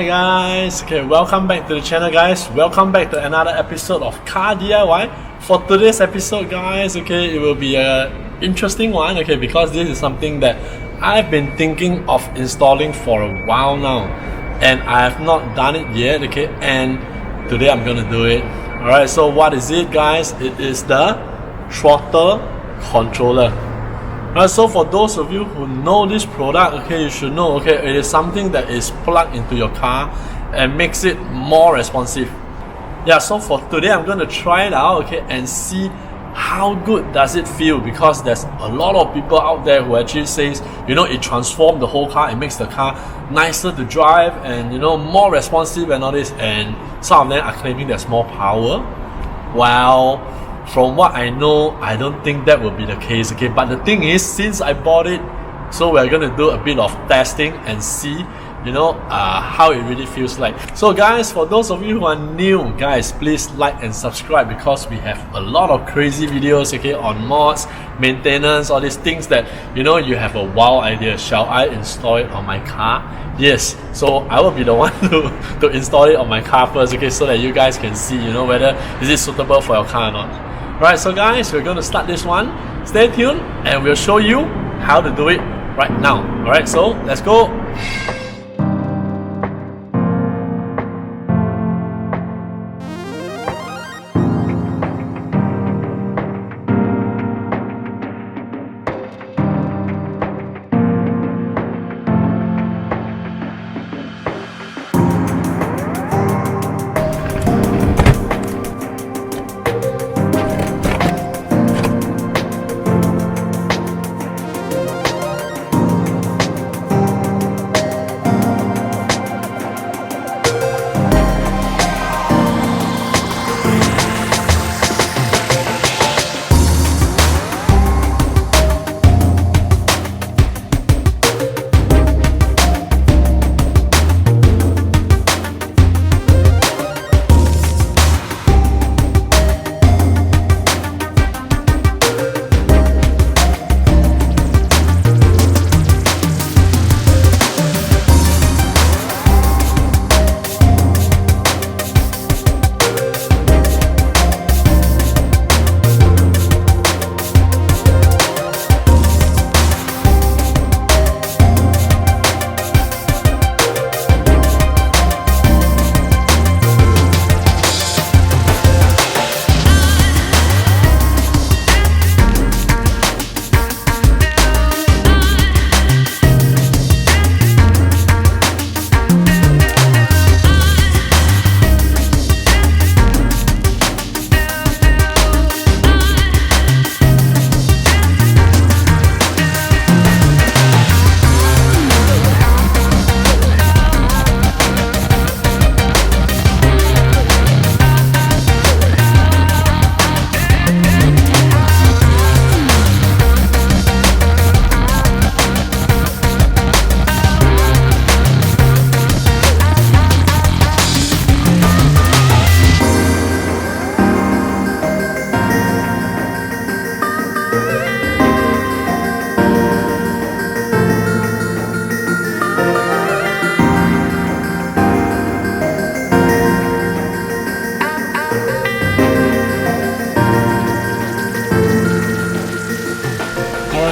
Hi guys, okay, welcome back to the channel guys. Welcome back to another episode of Car DIY. For today's episode guys, okay, it will be a interesting one, okay, because this is something that I've been thinking of installing for a while now and I have not done it yet, okay, and today I'm gonna do it. Alright, so what is it guys? It is the throttle controller. Alright, so for those of you who know this product, okay, you should know, okay, it is something that is plugged into your car and makes it more responsive. Yeah, so for today I'm going to try it out, okay, and see how good does it feel, because there's a lot of people out there who actually says, you know, it transforms the whole car, it makes the car nicer to drive and, you know, more responsive and all this, and some of them are claiming there's more power. Well, from what I know, I don't think that will be the case, okay, but the thing is, since I bought it, so we're gonna do a bit of testing and see, you know, how it really feels like. So guys, for those of you who are new, guys, please like and subscribe, because we have a lot of crazy videos, okay, on mods, maintenance, all these things that, you know, you have a wild idea, shall I install it on my car? Yes, so I will be the one to install it on my car first, okay, so that you guys can see, you know, whether is it suitable for your car or not. Alright, so guys, we're going to start this one. Stay tuned and we'll show you how to do it right now. Alright, so let's go.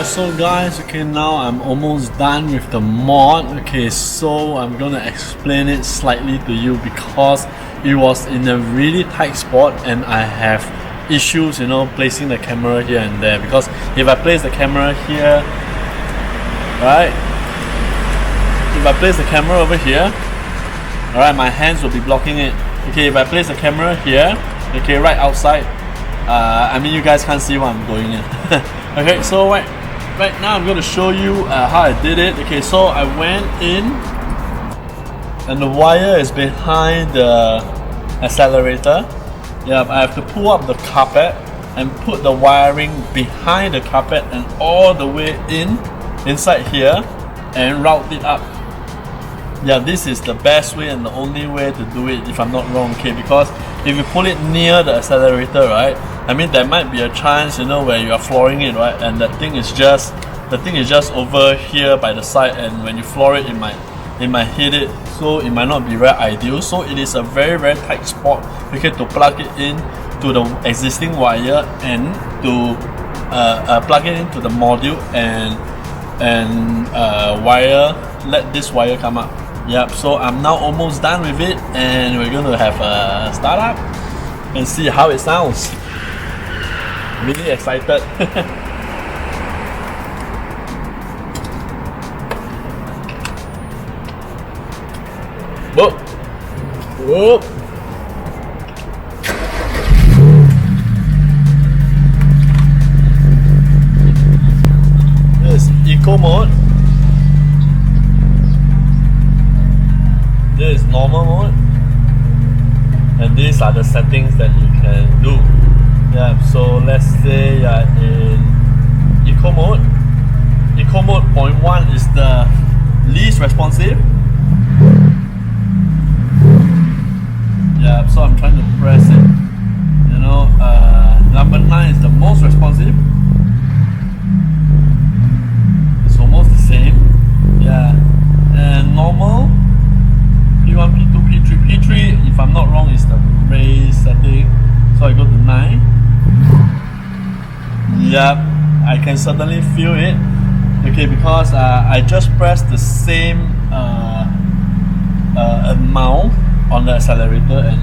So guys, okay, now I'm almost done with the mod. Okay, so I'm gonna explain it slightly to you, because it was in a really tight spot and I have issues, you know, placing the camera here and there, because if I place the camera here, right, if I place the camera over here, alright, my hands will be blocking it. Okay, if I place the camera here, okay, right outside, I mean, you guys can't see what I'm going in. Okay, so right now I'm going to show you how I did it. Okay, so I went in and the wire is behind the accelerator. Yeah, I have to pull up the carpet and put the wiring behind the carpet and all the way inside here and route it up. Yeah, this is the best way and the only way to do it, if I'm not wrong, okay, because if you pull it near the accelerator, right, I mean, there might be a chance, you know, where you are flooring it, right, and the thing is just over here by the side, and when you floor it, it might it might hit it, so it might not be very ideal. So it is a very tight spot, okay, to plug it in to the existing wire and to plug it into the module and let this wire come up. Yep, so I'm now almost done with it, and we're going to have a startup and see how it sounds. Really excited. Whoop. Whoop. This is eco mode. This is normal mode. And these are the settings that you can do. Yeah, so let's say you're in eco mode. Eco mode 0.1 is the least responsive. Yeah, so I'm trying to press it. You know, number 9 is the most responsive. It's almost the same. Yeah, and normal P1, P2, P3. P3, if I'm not wrong, is the raise setting. So I go to 9. Yep, I can certainly feel it. Okay, because I just pressed the same amount on the accelerator, and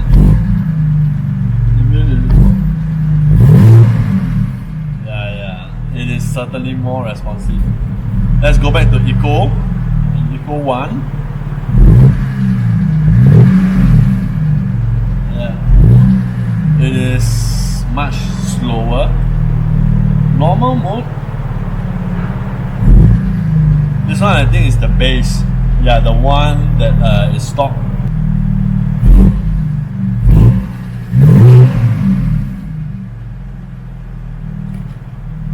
yeah, it is certainly more responsive. Let's go back to Eco 1. Yeah, it is much slower. Normal mode. This one I think is the base. Yeah, the one that is stock.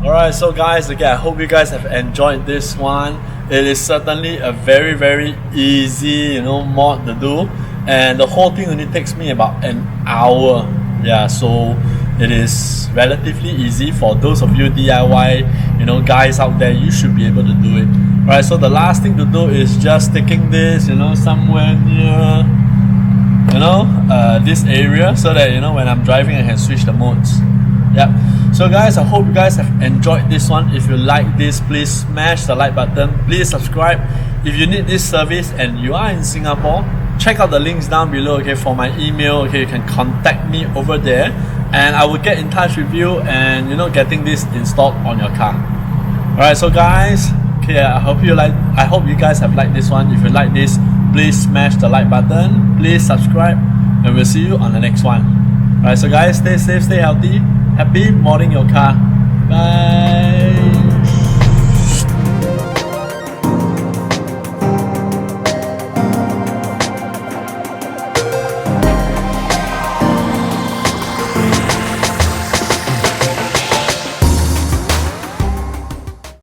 Alright, so guys, okay, I hope you guys have enjoyed this one. It is certainly a very easy, mod to do, and the whole thing only takes me about an hour. Yeah, so it is relatively easy for those of you DIY, guys out there. You should be able to do it. Alright, so the last thing to do is just sticking this, somewhere near, this area, so that when I'm driving I can switch the modes. Yep. So guys, I hope you guys have enjoyed this one. If you like this, please smash the like button. Please subscribe. If you need this service and you are in Singapore, check out the links down below, okay, for my email. Okay, you can contact me over there, and I will get in touch with you and getting this installed on your car. Alright, so guys, okay, I hope you guys have liked this one. If you like this, please smash the like button. Please subscribe, and we'll see you on the next one. Alright, so guys, stay safe, stay healthy. Happy modding your car. Bye.